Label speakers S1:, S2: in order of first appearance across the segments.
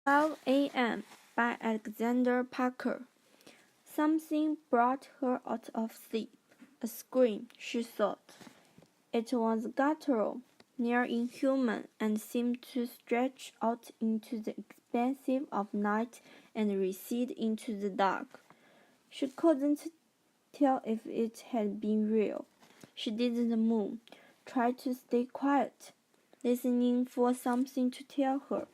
S1: 12 a.m. by Alexander Parker. Something brought her out of sleep. A scream, she thought. It was guttural, near inhuman, and seemed to stretch out into the expanse of night and recede into the dark. She couldn't tell if it had been real. She didn't move, tried to stay quiet, listening for something to tell her.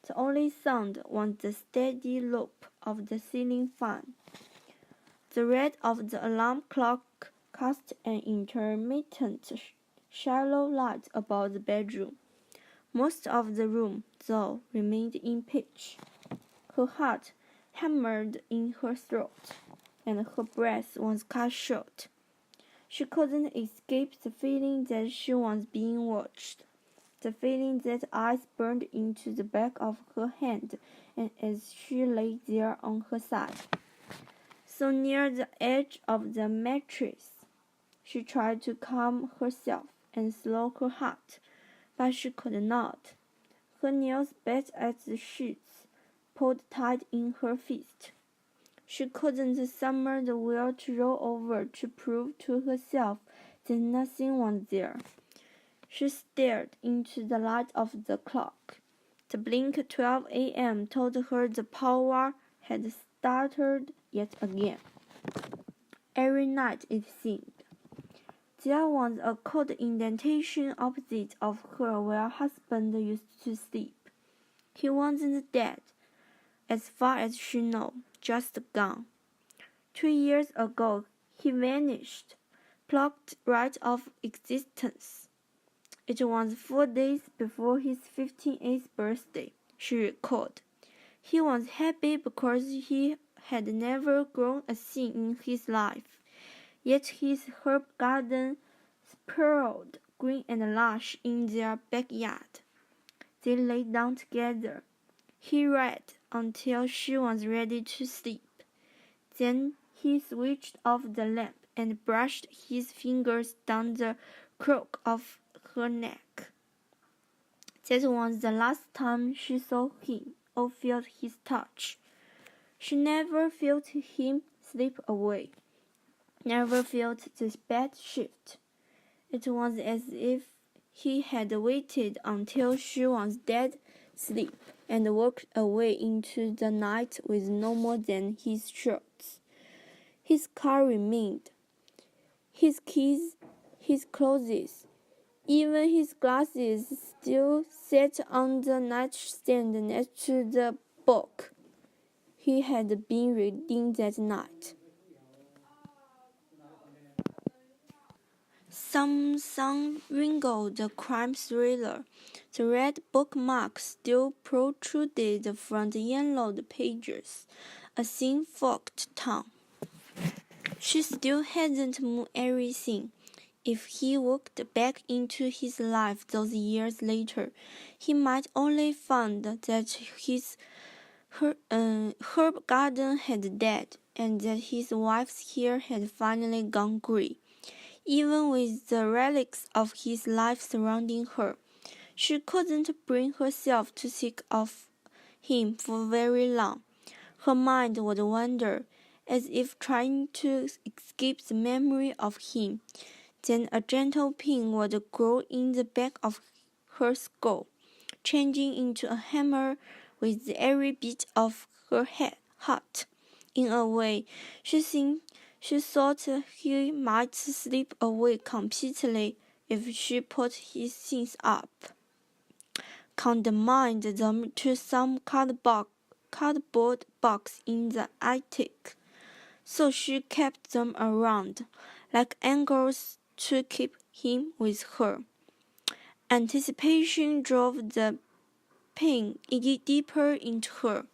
S1: The only sound was the steady loop of the ceiling fan. The red of the alarm clock cast an intermittent, shallow light about the bedroom. Most of the room, though, remained in pitch. Her heart hammered in her throat, and her breath was cut short. She couldn't escape the feeling that she was being watched. The feeling that eyes burned into the back of her hand, and as she lay there on her side, so near the edge of the mattress, she tried to calm herself and slow her heart, but she could not. Her nails bit at the sheets, pulled tight in her fist. She couldn't summon the will to roll over to prove to herself that nothing was there. She stared into the light of the clock. The blink 12 a.m. told her the power had started yet again. Every night it seemed. There was a cold indentation opposite of her where husband used to sleep. He wasn't dead, as far as she knew, just gone. 2 years ago he vanished, plucked right off existence. It was 4 days before his 58th birthday, she recalled. He was happy because he had never grown a thing in his life, yet his herb garden sprawled green and lush in their backyard. They lay down together. He read until she was ready to sleep. Then he switched off the lamp and brushed his fingers down the crook of her neck. That was the last time she saw him or felt his touch. She never felt him slip away, never felt the bed shift. It was as if he had waited until she was dead asleep and walked away into the night with no more than his shirts. His car remained, his keys, his clothes, even his glasses still sat on the nightstand next to the book he had been reading that night. Some sun wrinkled the crime thriller. The red bookmark still protruded from the yellowed pages, a thin forked tongue. She still hadn't moved everything. If he walked back into his life those years later, he might only find that his herb garden had died, and that his wife's hair had finally gone grey. Even with the relics of his life surrounding her, she couldn't bring herself to think of him for very long. Her mind would wander, as if trying to escape the memory of him. Then a gentle pain would grow in the back of her skull, changing into a hammer with every beat of her heart. In a way, she thought he might slip away completely if she put his things up, consigned them to some cardboard box in the attic. So she kept them around, like angels, to keep him with her. Anticipation drove the pain deeper into her.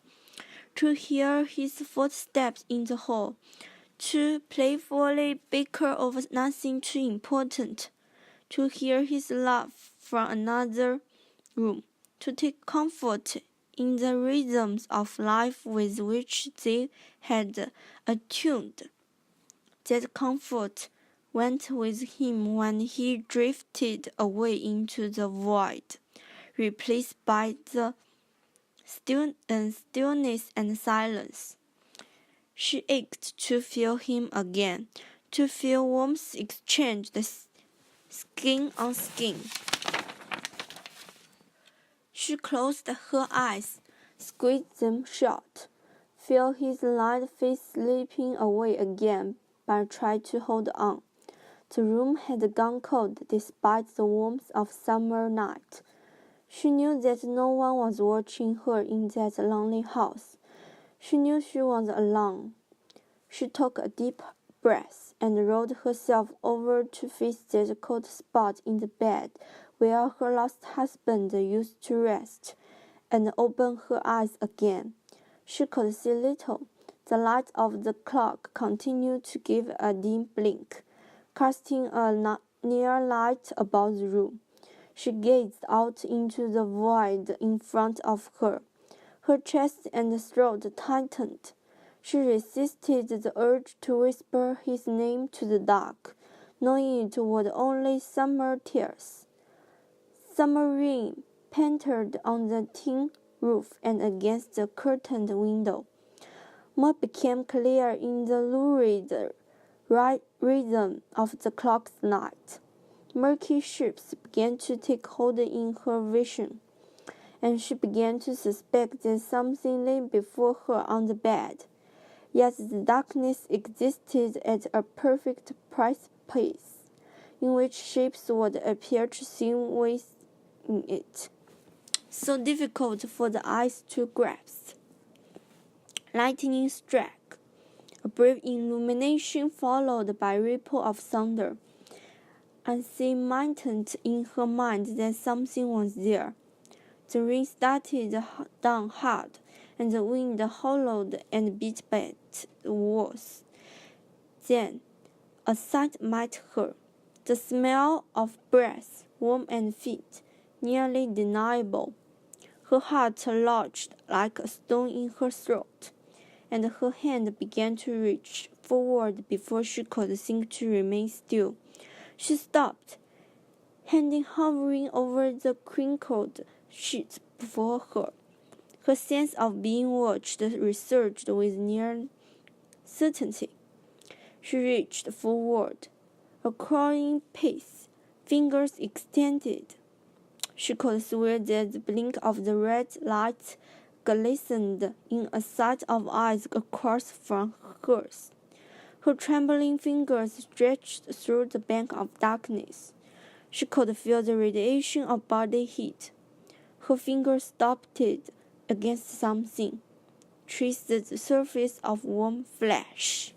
S1: To hear his footsteps in the hall, to playfully bicker over nothing too important, to hear his laugh from another room, to take comfort in the rhythms of life with which they had attuned. That comfort went with him when he drifted away into the void, replaced by the stillness and silence. She ached to feel him again, to feel warmth exchange the skin on skin. She closed her eyes, squeezed them shut, feel his light face slipping away again, but tried to hold on. The room had gone cold despite the warmth of summer night. She knew that no one was watching her in that lonely house. She knew she was alone. She took a deep breath and rolled herself over to face that cold spot in the bed where her lost husband used to rest, and opened her eyes again. She could see little. The light of the clock continued to give a dim blink, casting a near light about the room. She gazed out into the void in front of her. Her chest and throat tightened. She resisted the urge to whisper his name to the dark, knowing it was only summer tears. Summer rain pattered on the tin roof and against the curtained window. More became clear in the lurid rhythm of the clock's night. Murky shapes began to take hold in her vision, and she began to suspect that something lay before her on the bed. Yet the darkness existed at a perfect precipice, in which shapes would appear to seem within it, so difficult for the eyes to grasp. Lightning struck. A brief illumination followed by a ripple of thunder. And she maintained in her mind that something was there. The rain started down hard, and the wind howled and beat at the walls. Then a sight met her, the smell of breath, warm and fit, nearly deniable. Her heart lodged like a stone in her throat, and her hand began to reach forward before she could think to remain still. She stopped, hand hovering over the crinkled sheet before her. Her sense of being watched resurged with near certainty. She reached forward, a crawling pace, fingers extended. She could swear that the blink of the red light glistened in a set of eyes across from hers. Her trembling fingers stretched through the bank of darkness. She could feel the radiation of body heat. Her fingers stopped against something, traced the surface of warm flesh.